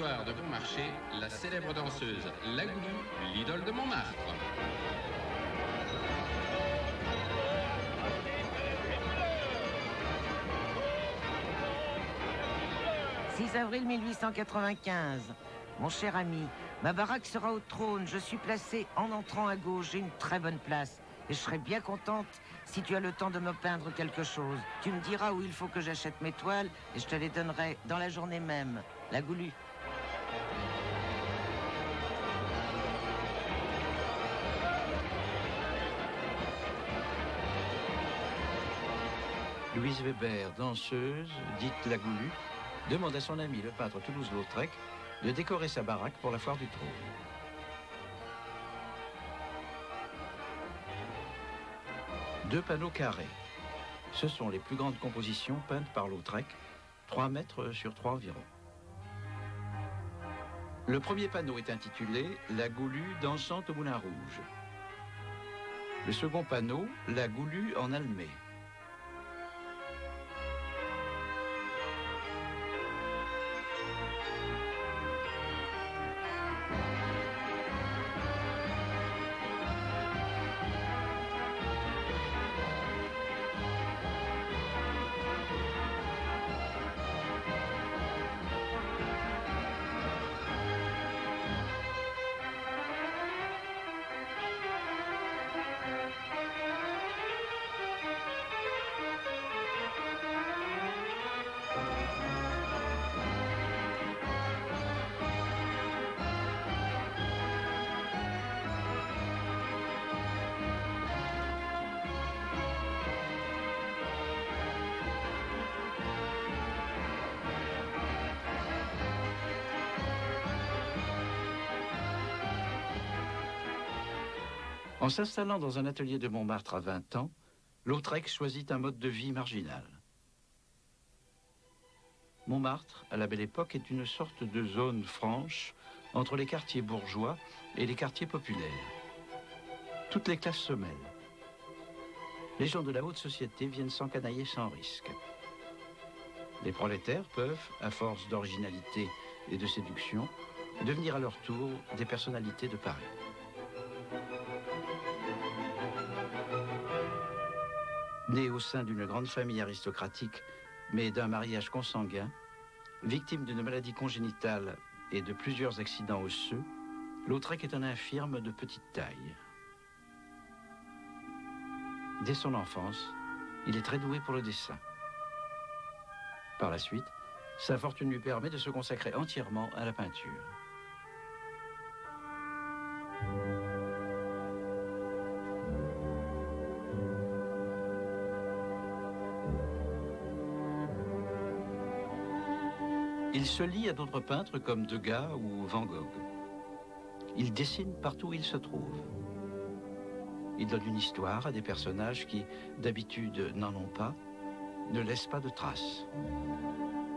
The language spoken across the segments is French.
victoire de Beaumarchais, la célèbre danseuse La Goulue, l'idole de Montmartre. 6 avril 1895. Mon cher ami, ma baraque sera au trône. Je suis placée en entrant à gauche. J'ai une très bonne place. Et je serai bien contente si tu as le temps de me peindre quelque chose. Tu me diras où il faut que j'achète mes toiles et je te les donnerai dans la journée même. La Goulue. Louise Weber, danseuse, dite La Goulue, demande à son ami le peintre Toulouse-Lautrec de décorer sa baraque pour la foire du Trône. Deux panneaux carrés. Ce sont les plus grandes compositions peintes par Lautrec, 3 mètres sur 3 environ. Le premier panneau est intitulé « La Goulue dansant au Moulin Rouge ». Le second panneau, « La Goulue en Almé ». En s'installant dans un atelier de Montmartre à 20 ans, Lautrec choisit un mode de vie marginal. Montmartre, à la Belle Époque, est une sorte de zone franche entre les quartiers bourgeois et les quartiers populaires. Toutes les classes se mêlent. Les gens de la haute société viennent s'encanailler sans risque. Les prolétaires peuvent, à force d'originalité et de séduction, devenir à leur tour des personnalités de Paris. Né au sein d'une grande famille aristocratique, mais d'un mariage consanguin, victime d'une maladie congénitale et de plusieurs accidents osseux, Lautrec est un infirme de petite taille. Dès son enfance, il est très doué pour le dessin. Par la suite, sa fortune lui permet de se consacrer entièrement à la peinture. Il se lie à d'autres peintres comme Degas ou Van Gogh. Il dessine partout où il se trouve. Il donne une histoire à des personnages qui, d'habitude, n'en ont pas, ne laissent pas de traces.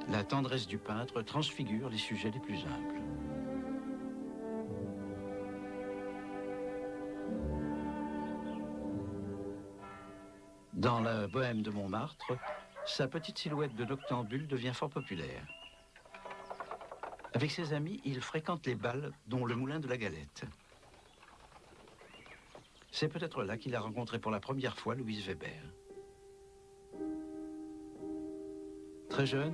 La tendresse du peintre transfigure les sujets les plus simples. Dans la bohème de Montmartre, sa petite silhouette de noctambule devient fort populaire. Avec ses amis, il fréquente les bals, dont le Moulin de la Galette. C'est peut-être là qu'il a rencontré pour la première fois Louise Weber. Très jeune,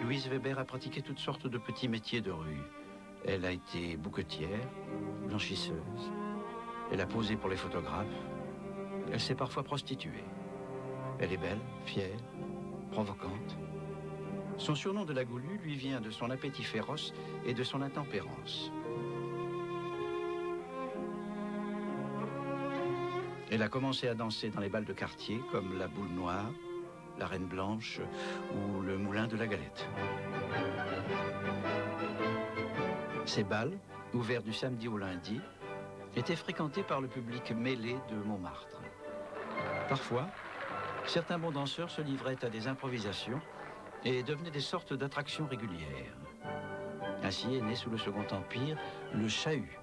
Louise Weber a pratiqué toutes sortes de petits métiers de rue. Elle a été bouquetière, blanchisseuse. Elle a posé pour les photographes. Elle s'est parfois prostituée. Elle est belle, fière, provocante. Son surnom de La Goulue lui vient de son appétit féroce et de son intempérance. Elle a commencé à danser dans les bals de quartier comme la Boule Noire, la Reine Blanche ou le Moulin de la Galette. Ces bals, ouverts du samedi au lundi, étaient fréquentés par le public mêlé de Montmartre. Parfois, certains bons danseurs se livraient à des improvisations et devenaient des sortes d'attractions régulières. Ainsi est né sous le Second Empire le chahut,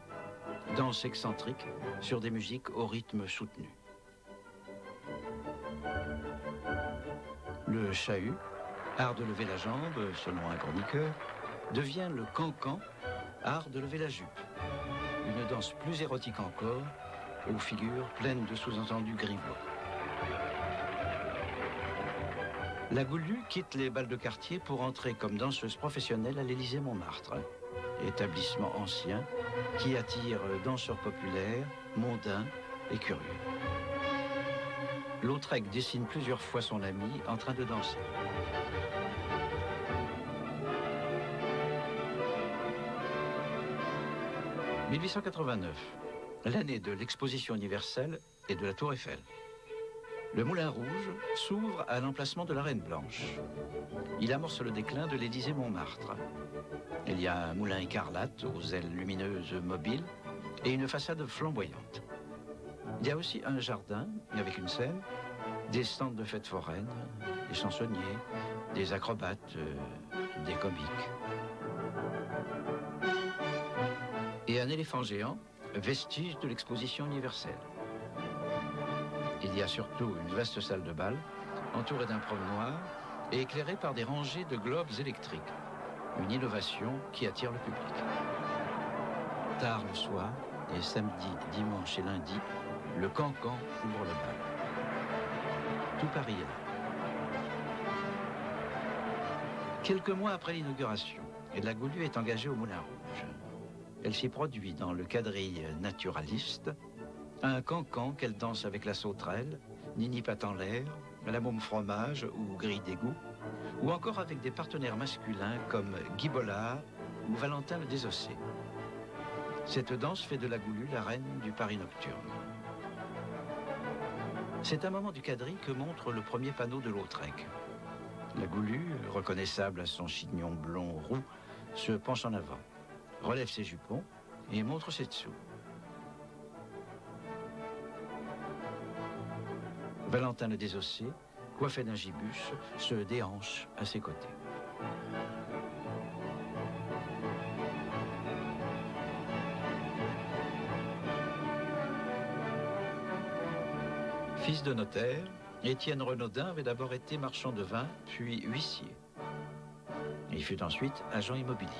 danse excentrique sur des musiques au rythme soutenu. Le chahut, art de lever la jambe, selon un chroniqueur, devient le cancan, art de lever la jupe. Une danse plus érotique encore, aux figures pleines de sous-entendus grivois. La Goulue quitte les bals de quartier pour entrer comme danseuse professionnelle à l'Élysée-Montmartre, établissement ancien qui attire danseurs populaires, mondains et curieux. Lautrec dessine plusieurs fois son ami en train de danser. « 1889, l'année de l'exposition universelle et de la Tour Eiffel. Le Moulin Rouge s'ouvre à l'emplacement de la Reine Blanche. Il amorce le déclin de l'Élysée-Montmartre. Il y a un moulin écarlate aux ailes lumineuses mobiles et une façade flamboyante. Il y a aussi un jardin avec une scène, des stands de fêtes foraines, des chansonniers, des acrobates, des comiques. Et un éléphant géant, vestige de l'exposition universelle. Il y a surtout une vaste salle de bal, entourée d'un promenoir et éclairée par des rangées de globes électriques. Une innovation qui attire le public. Tard le soir, et samedi, dimanche et lundi, le cancan ouvre le bal. Tout Paris est là. Quelques mois après l'inauguration, la Goulue est engagée au Moulin Rouge. Elle s'y produit dans le quadrille naturaliste, un cancan qu'elle danse avec la sauterelle, Nini Patte en l'air, la môme fromage ou grille d'égout, ou encore avec des partenaires masculins comme Guy Bollard ou Valentin le Désossé. Cette danse fait de la Goulue la reine du Paris nocturne. C'est un moment du quadrille que montre le premier panneau de Lautrec. La Goulue, reconnaissable à son chignon blond roux, se penche en avant, relève ses jupons et montre ses dessous. Valentin le Désossé, coiffé d'un gibus, se déhanche à ses côtés. Fils de notaire, Étienne Renaudin avait d'abord été marchand de vin, puis huissier. Il fut ensuite agent immobilier.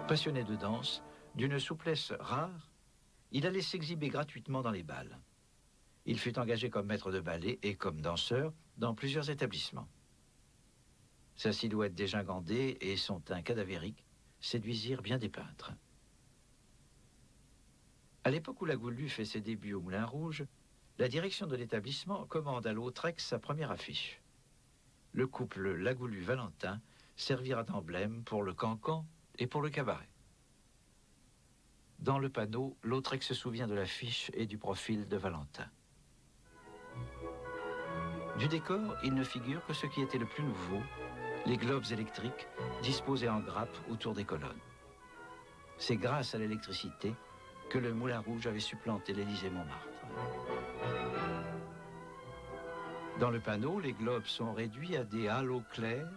Passionné de danse, d'une souplesse rare, il allait s'exhiber gratuitement dans les bals. Il fut engagé comme maître de ballet et comme danseur dans plusieurs établissements. Sa silhouette dégingandée et son teint cadavérique séduisirent bien des peintres. À l'époque où la Goulue fait ses débuts au Moulin Rouge, la direction de l'établissement commande à Lautrec sa première affiche. Le couple La Goulue-Valentin servira d'emblème pour le cancan et pour le cabaret. Dans le panneau, Lautrec se souvient de l'affiche et du profil de Valentin. Du décor, il ne figure que ce qui était le plus nouveau, les globes électriques disposés en grappe autour des colonnes. C'est grâce à l'électricité que le Moulin Rouge avait supplanté l'Élysée-Montmartre. Dans le panneau, les globes sont réduits à des halos clairs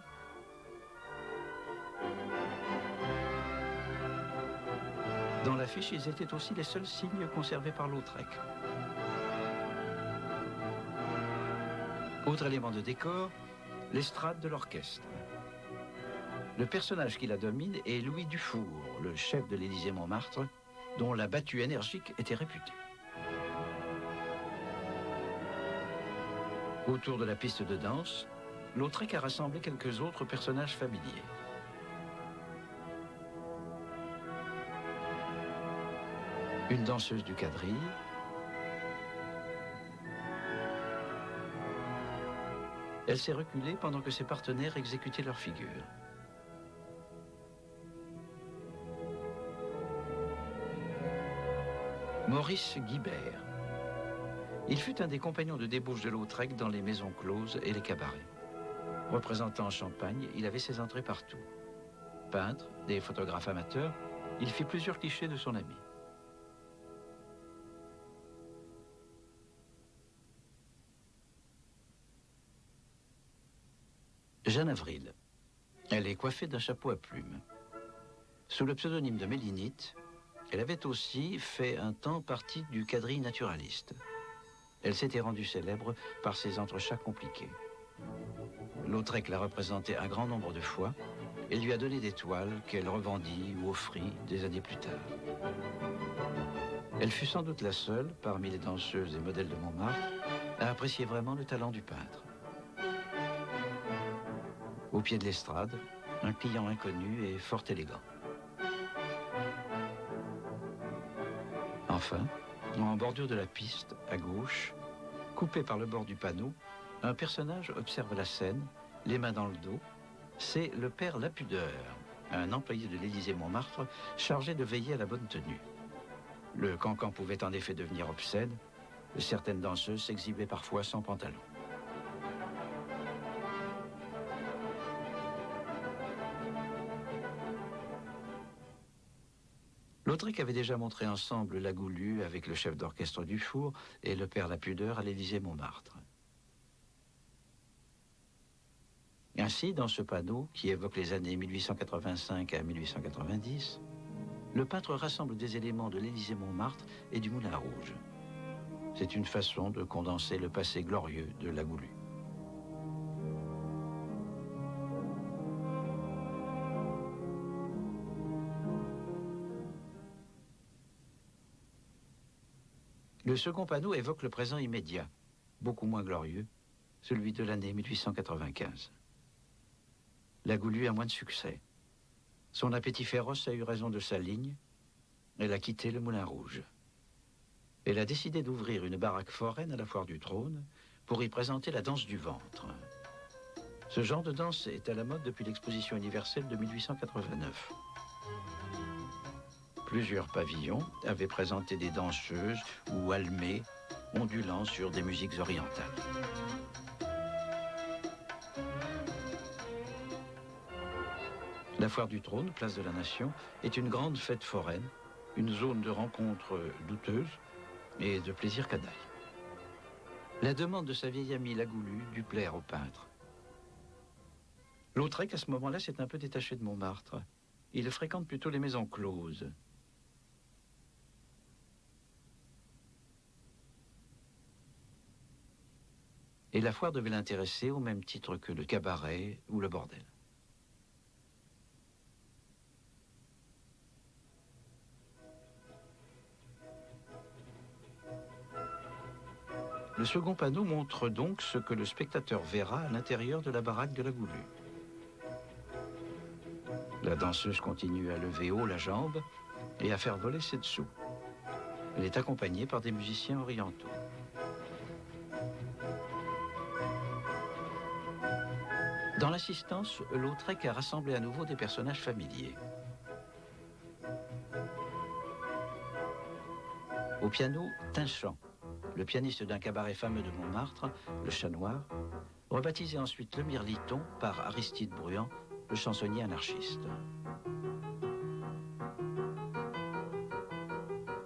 Dans l'affiche, ils étaient aussi les seuls signes conservés par Lautrec. Autre élément de décor, l'estrade de l'orchestre. Le personnage qui la domine est Louis Dufour, le chef de l'Élysée-Montmartre, dont la battue énergique était réputée. Autour de la piste de danse, Lautrec a rassemblé quelques autres personnages familiers. Une danseuse du quadrille, elle s'est reculée pendant que ses partenaires exécutaient leur figure. Maurice Guibert. Il fut un des compagnons de débauche de Lautrec dans les maisons closes et les cabarets. Représentant en Champagne, il avait ses entrées partout. Peintre, des photographes amateurs, il fit plusieurs clichés de son ami. Jeanne Avril. Elle est coiffée d'un chapeau à plumes. Sous le pseudonyme de Mélinite, elle avait aussi fait un temps partie du quadrille naturaliste. Elle s'était rendue célèbre par ses entrechats compliqués. Lautrec l'a représentée un grand nombre de fois, et lui a donné des toiles qu'elle revendit ou offrit des années plus tard. Elle fut sans doute la seule, parmi les danseuses et modèles de Montmartre, à apprécier vraiment le talent du peintre. Au pied de l'estrade, un client inconnu et fort élégant. Enfin, en bordure de la piste, à gauche, coupé par le bord du panneau, un personnage observe la scène, les mains dans le dos. C'est le père Lapudeur, un employé de l'Élysée-Montmartre chargé de veiller à la bonne tenue. Le cancan pouvait en effet devenir obscène. Certaines danseuses s'exhibaient parfois sans pantalon. Lautrec avait déjà montré ensemble La Goulue avec le chef d'orchestre Dufour et le père Lapudeur à l'Élysée-Montmartre. Ainsi, dans ce panneau, qui évoque les années 1885 à 1890, le peintre rassemble des éléments de l'Élysée-Montmartre et du Moulin Rouge. C'est une façon de condenser le passé glorieux de La Goulue. Le second panneau évoque le présent immédiat, beaucoup moins glorieux, celui de l'année 1895. La Goulue a moins de succès. Son appétit féroce a eu raison de sa ligne. Elle a quitté le Moulin Rouge. Elle a décidé d'ouvrir une baraque foraine à la Foire du Trône pour y présenter la danse du ventre. Ce genre de danse est à la mode depuis l'exposition universelle de 1889. Plusieurs pavillons avaient présenté des danseuses ou almées ondulant sur des musiques orientales. La Foire du Trône, place de la Nation, est une grande fête foraine, une zone de rencontres douteuses et de plaisir canaille. La demande de sa vieille amie La Goulue dut plaire au peintre. Lautrec, à ce moment-là, s'est un peu détaché de Montmartre. Il fréquente plutôt les maisons closes. Et la foire devait l'intéresser au même titre que le cabaret ou le bordel. Le second panneau montre donc ce que le spectateur verra à l'intérieur de la baraque de La Goulue. La danseuse continue à lever haut la jambe et à faire voler ses dessous. Elle est accompagnée par des musiciens orientaux. Dans l'assistance, Lautrec a rassemblé à nouveau des personnages familiers. Au piano, Tinchant, le pianiste d'un cabaret fameux de Montmartre, le Chat Noir, rebaptisé ensuite le Mirliton par Aristide Bruand, le chansonnier anarchiste.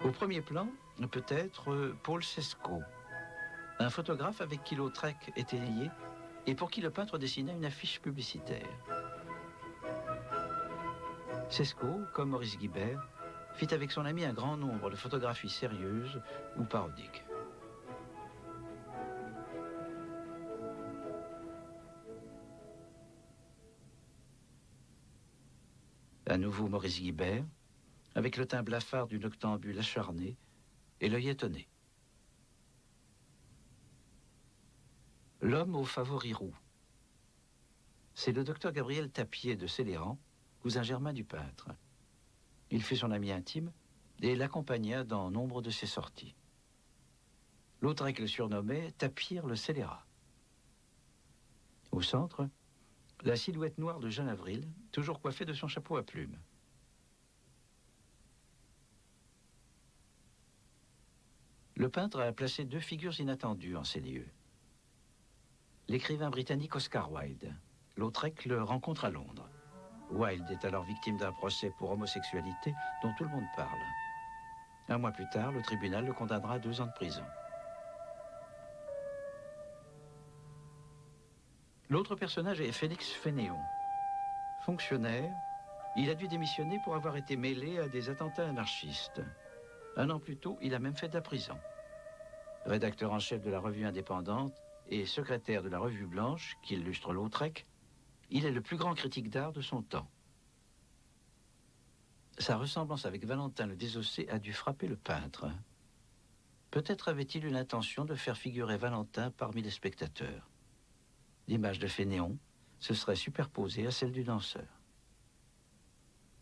Au premier plan, peut-être Paul Sescaut, un photographe avec qui Lautrec était lié et pour qui le peintre dessinait une affiche publicitaire. Sescaut, comme Maurice Guibert, fit avec son ami un grand nombre de photographies sérieuses ou parodiques. À nouveau Maurice Guibert, avec le teint blafard du noctambule acharné et l'œil étonné. L'homme aux favoris roux. C'est le docteur Gabriel Tapier de Céléran, cousin germain du peintre. Il fut son ami intime et l'accompagna dans nombre de ses sorties. Lautrec le surnommait Tapir le scélérat. Au centre, la silhouette noire de Jeanne Avril, toujours coiffée de son chapeau à plumes. Le peintre a placé deux figures inattendues en ces lieux. L'écrivain britannique Oscar Wilde. Lautrec le rencontre à Londres. Wilde est alors victime d'un procès pour homosexualité dont tout le monde parle. Un mois plus tard, le tribunal le condamnera à 2 ans de prison. L'autre personnage est Félix Fénéon. Fonctionnaire, il a dû démissionner pour avoir été mêlé à des attentats anarchistes. 1 an plus tôt, il a même fait de la prison. Rédacteur en chef de la revue indépendante et secrétaire de la revue Blanche, qui illustre Lautrec, il est le plus grand critique d'art de son temps. Sa ressemblance avec Valentin le Désossé a dû frapper le peintre. Peut-être avait-il eu l'intention de faire figurer Valentin parmi les spectateurs. L'image de Fénéon se serait superposée à celle du danseur.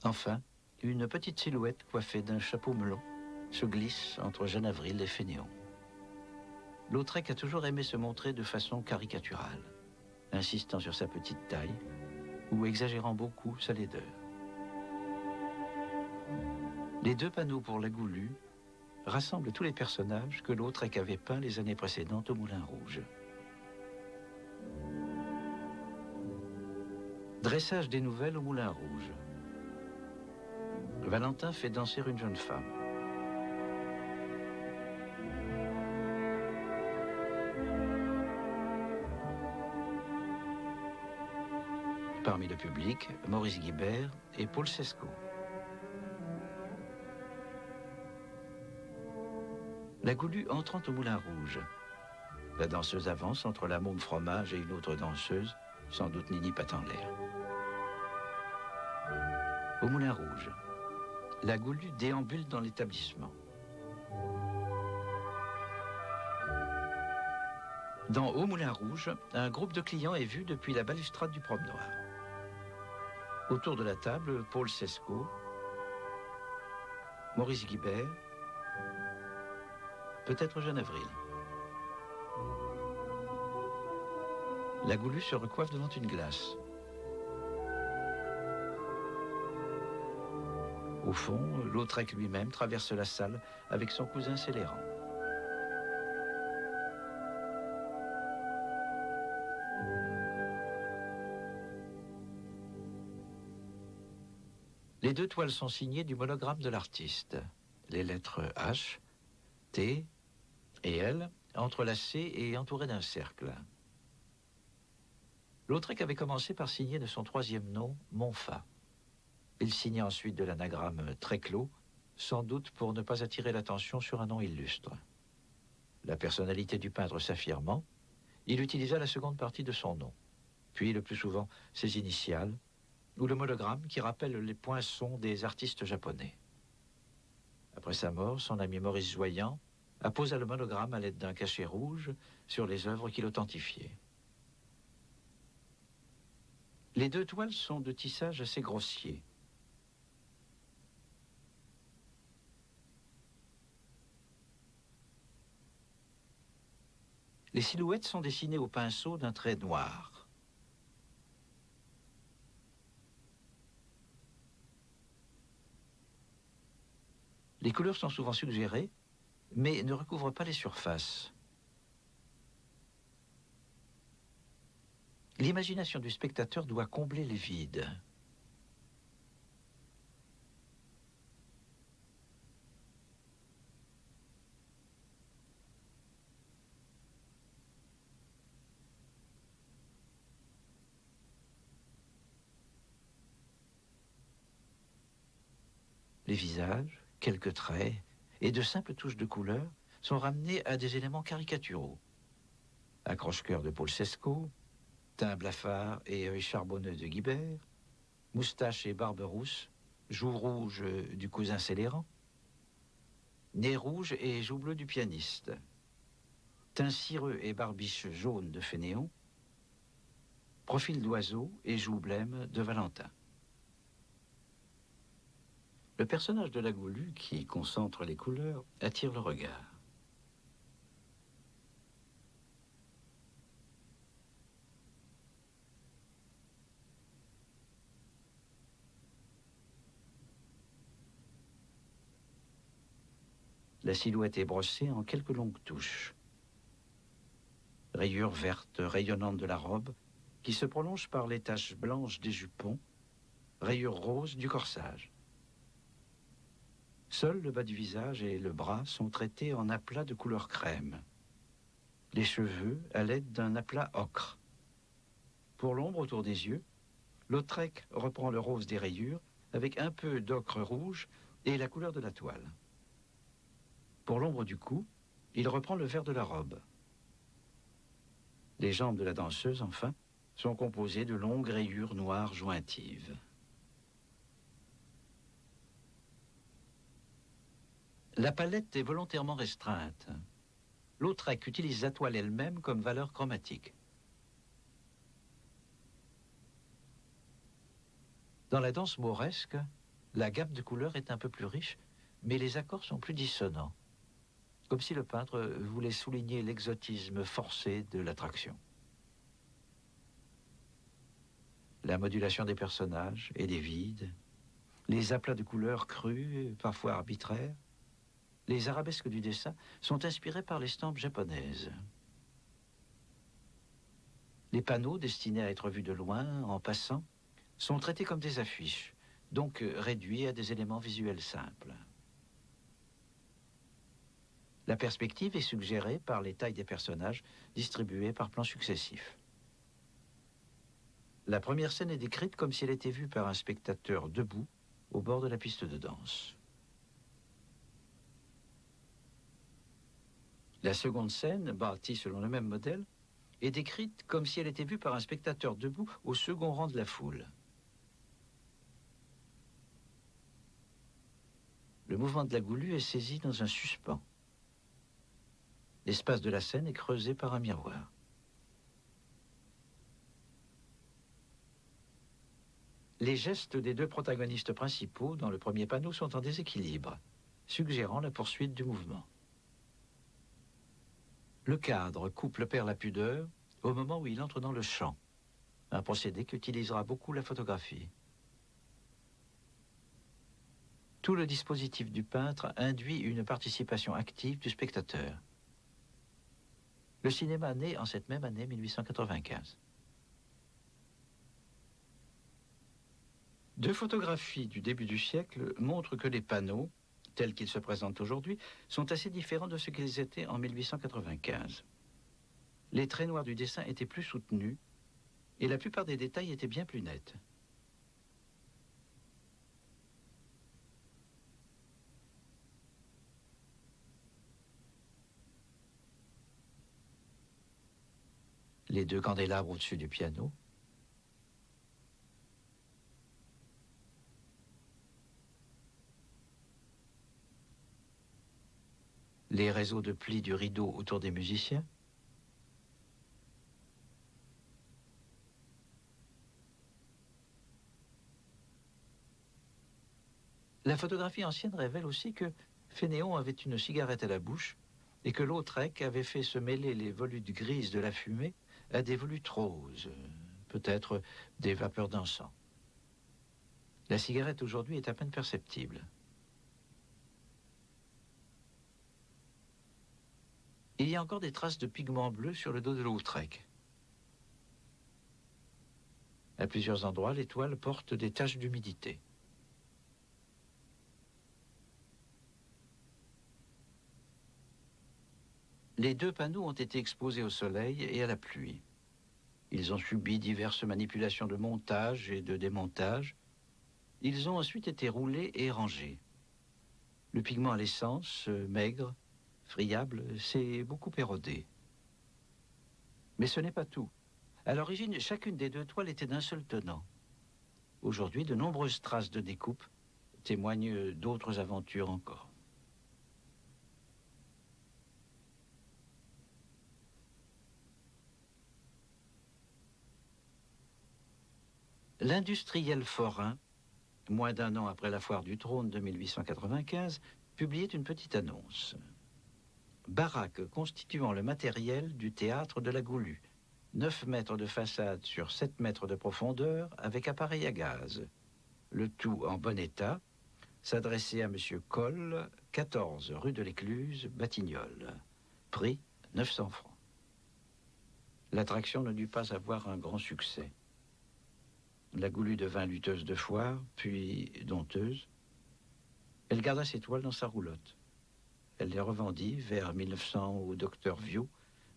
Enfin, une petite silhouette coiffée d'un chapeau melon se glisse entre Jeanne Avril et Fénéon. Lautrec a toujours aimé se montrer de façon caricaturale, insistant sur sa petite taille ou exagérant beaucoup sa laideur. Les deux panneaux pour la Goulue rassemblent tous les personnages que Lautrec avait peints les années précédentes au Moulin Rouge. Dressage des nouvelles au Moulin Rouge. Valentin fait danser une jeune femme. Parmi le public, Maurice Guibert et Paul Sescaut. La Goulue entrant au Moulin Rouge. La danseuse avance entre la môme fromage et une autre danseuse, sans doute Nini Patent-l'air. Au Moulin Rouge, la Goulue déambule dans l'établissement. Dans Au Moulin Rouge, un groupe de clients est vu depuis la balustrade du promenoir. Autour de la table, Paul Sescaut, Maurice Guibert, peut-être Jeanne Avril. La Goulue se recoiffe devant une glace. Au fond, Lautrec lui-même traverse la salle avec son cousin Céléran. Les deux toiles sont signées du monogramme de l'artiste. Les lettres H, T et L entrelacées et entourées d'un cercle. Lautrec avait commencé par signer de son troisième nom, Monfa. Il signait ensuite de l'anagramme Tréclos, sans doute pour ne pas attirer l'attention sur un nom illustre. La personnalité du peintre s'affirmant, il utilisa la seconde partie de son nom, puis le plus souvent ses initiales, ou le monogramme qui rappelle les poinçons des artistes japonais. Après sa mort, son ami Maurice Joyand apposa le monogramme à l'aide d'un cachet rouge sur les œuvres qu'il authentifiait. Les deux toiles sont de tissage assez grossier. Les silhouettes sont dessinées au pinceau d'un trait noir. Les couleurs sont souvent suggérées, mais ne recouvrent pas les surfaces. L'imagination du spectateur doit combler les vides. Les visages, quelques traits et de simples touches de couleur sont ramenés à des éléments caricaturaux. Accroche-cœur de Paul Sescaut, teint blafard et œil charbonneux de Guibert, moustache et barbe rousse, joues rouges du cousin Céléran, nez rouge et joues bleues du pianiste, teint cireux et barbiche jaune de Fénéon, profil d'oiseau et joues blêmes de Valentin. Le personnage de la Goulue, qui concentre les couleurs, attire le regard. La silhouette est brossée en quelques longues touches. Rayures vertes rayonnantes de la robe, qui se prolongent par les taches blanches des jupons, rayures roses du corsage. Seul le bas du visage et le bras sont traités en aplat de couleur crème. Les cheveux à l'aide d'un aplat ocre. Pour l'ombre autour des yeux, Lautrec reprend le rose des rayures avec un peu d'ocre rouge et la couleur de la toile. Pour l'ombre du cou, il reprend le vert de la robe. Les jambes de la danseuse, enfin, sont composées de longues rayures noires jointives. La palette est volontairement restreinte. Lautrec utilise la toile elle-même comme valeur chromatique. Dans la danse mauresque, la gamme de couleurs est un peu plus riche, mais les accords sont plus dissonants, comme si le peintre voulait souligner l'exotisme forcé de l'attraction. La modulation des personnages et des vides, les aplats de couleurs crues, parfois arbitraires, les arabesques du dessin sont inspirés par l'estampe japonaise. Les panneaux destinés à être vus de loin, en passant, sont traités comme des affiches, donc réduits à des éléments visuels simples. La perspective est suggérée par les tailles des personnages distribuées par plans successifs. La première scène est décrite comme si elle était vue par un spectateur debout au bord de la piste de danse. La seconde scène, bâtie selon le même modèle, est décrite comme si elle était vue par un spectateur debout au second rang de la foule. Le mouvement de la Goulue est saisi dans un suspens. L'espace de la scène est creusé par un miroir. Les gestes des deux protagonistes principaux dans le premier panneau sont en déséquilibre, suggérant la poursuite du mouvement. Le cadre couple perd la pudeur au moment où il entre dans le champ, un procédé qu'utilisera beaucoup la photographie. Tout le dispositif du peintre induit une participation active du spectateur. Le cinéma naît en cette même année 1895. Deux photographies du début du siècle montrent que les panneaux, tels qu'ils se présentent aujourd'hui, sont assez différents de ce qu'ils étaient en 1895. Les traits noirs du dessin étaient plus soutenus et la plupart des détails étaient bien plus nets. Les deux candélabres au-dessus du piano. Les réseaux de plis du rideau autour des musiciens. La photographie ancienne révèle aussi que Fénéon avait une cigarette à la bouche et que Lautrec avait fait se mêler les volutes grises de la fumée à des volutes roses, peut-être des vapeurs d'encens. La cigarette aujourd'hui est à peine perceptible. Il y a encore des traces de pigments bleus sur le dos de Lautrec. À plusieurs endroits, les toiles portent des taches d'humidité. Les deux panneaux ont été exposés au soleil et à la pluie. Ils ont subi diverses manipulations de montage et de démontage. Ils ont ensuite été roulés et rangés. Le pigment à l'essence, maigre, friable, s'est beaucoup érodé. Mais ce n'est pas tout. À l'origine, chacune des deux toiles était d'un seul tenant. Aujourd'hui, de nombreuses traces de découpe témoignent d'autres aventures encore. L'industriel forain, moins d'un an après la foire du trône de 1895, publiait une petite annonce. Baraque constituant le matériel du théâtre de la Goulue. 9 mètres de façade sur 7 mètres de profondeur avec appareil à gaz. Le tout en bon état, s'adressait à M. Coll, 14 rue de l'Écluse, Batignolles. Prix 900 francs. L'attraction ne dut pas avoir un grand succès. La Goulue devint lutteuse de foire, puis dompteuse. Elle garda ses toiles dans sa roulotte. Elle les revendit vers 1900 au docteur Viau,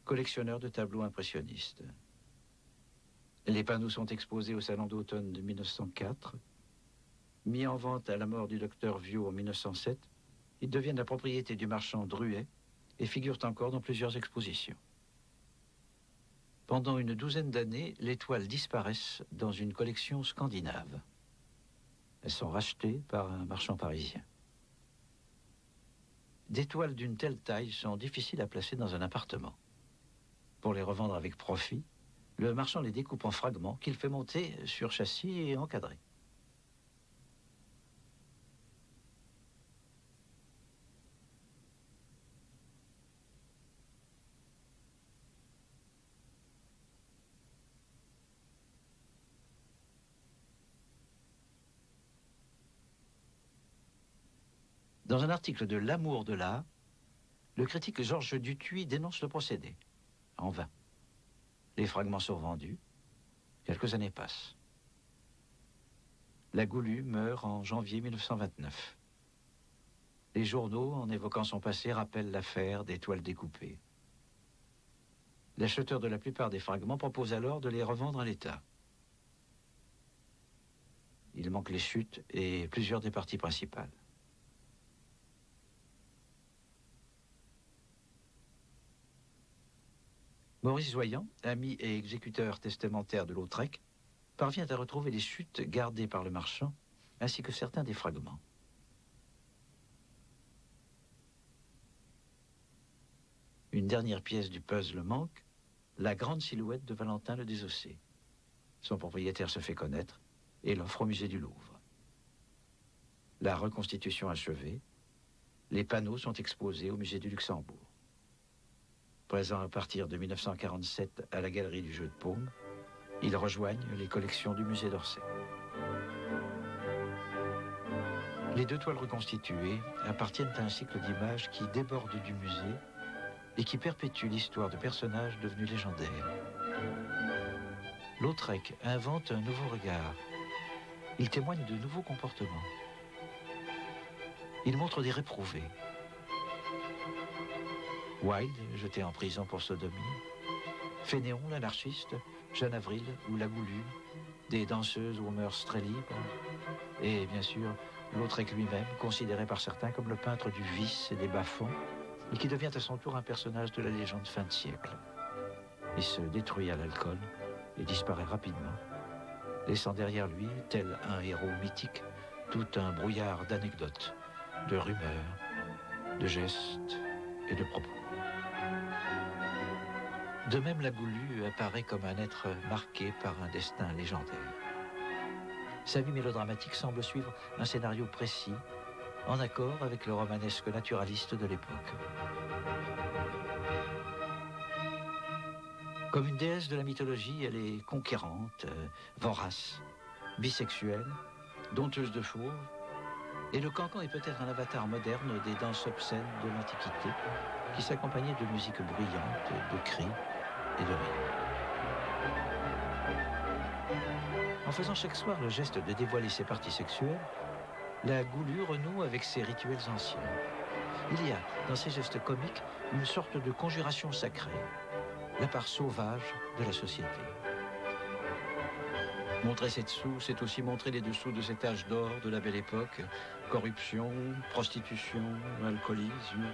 collectionneur de tableaux impressionnistes. Les panneaux sont exposés au Salon d'automne de 1904. Mis en vente à la mort du docteur Viau en 1907, ils deviennent la propriété du marchand Druet et figurent encore dans plusieurs expositions. Pendant une douzaine d'années, les toiles disparaissent dans une collection scandinave. Elles sont rachetées par un marchand parisien. des toiles d'une telle taille sont difficiles à placer dans un appartement. Pour les revendre avec profit, le marchand les découpe en fragments qu'il fait monter sur châssis et encadrer. Dans un article de L'Amour de l'art, le critique Georges Dutuit dénonce le procédé. En vain. Les fragments sont vendus. Quelques années passent. La Goulue meurt en janvier 1929. Les journaux, en évoquant son passé, rappellent l'affaire des toiles découpées. L'acheteur de la plupart des fragments propose alors de les revendre à l'État. Il manque les chutes et plusieurs des parties principales. Maurice Joyant, ami et exécuteur testamentaire de Lautrec, parvient à retrouver les chutes gardées par le marchand, ainsi que certains des fragments. Une dernière pièce du puzzle manque, la grande silhouette de Valentin le Désossé. Son propriétaire se fait connaître et l'offre au musée du Louvre. La reconstitution achevée, les panneaux sont exposés au musée du Luxembourg. Présent à partir de 1947 à la Galerie du Jeu de Paume, ils rejoignent les collections du musée d'Orsay. Les deux toiles reconstituées appartiennent à un cycle d'images qui déborde du musée et qui perpétue l'histoire de personnages devenus légendaires. Lautrec invente un nouveau regard. Il témoigne de nouveaux comportements. Il montre des réprouvés. Wilde, jeté en prison pour sodomie, Fénéon, l'anarchiste, Jeanne Avril ou La Goulue, des danseuses aux mœurs très libres, et bien sûr, Lautrec lui-même, considéré par certains comme le peintre du vice et des bas-fonds, et qui devient à son tour un personnage de la légende fin de siècle. Il se détruit à l'alcool et disparaît rapidement, laissant derrière lui, tel un héros mythique, tout un brouillard d'anecdotes, de rumeurs, de gestes et de propos. De même, La Goulue apparaît comme un être marqué par un destin légendaire. Sa vie mélodramatique semble suivre un scénario précis, en accord avec le romanesque naturaliste de l'époque. Comme une déesse de la mythologie, elle est conquérante, vorace, bisexuelle, dompteuse de fauves, et le cancan est peut-être un avatar moderne des danses obscènes de l'Antiquité, qui s'accompagnaient de musique bruyante, de cris et de rires. En faisant chaque soir le geste de dévoiler ses parties sexuelles, La Goulue renoue avec ses rituels anciens. Il y a, dans ces gestes comiques, une sorte de conjuration sacrée, la part sauvage de la société. Montrer ses dessous, c'est aussi montrer les dessous de cet âge d'or de la belle époque. Corruption, prostitution, alcoolisme,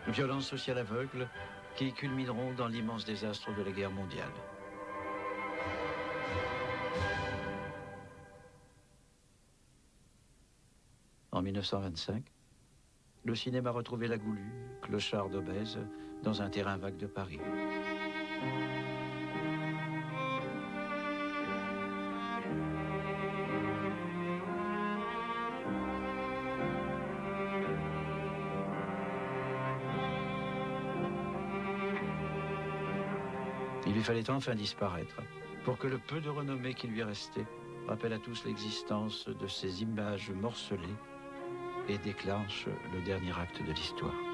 violence sociale aveugle, qui culmineront dans l'immense désastre de la guerre mondiale. En 1925, le cinéma retrouvait La Goulue, clochard obèse, dans un terrain vague de Paris. Il lui fallait enfin disparaître pour que le peu de renommée qui lui restait rappelle à tous l'existence de ces images morcelées et déclenche le dernier acte de l'histoire.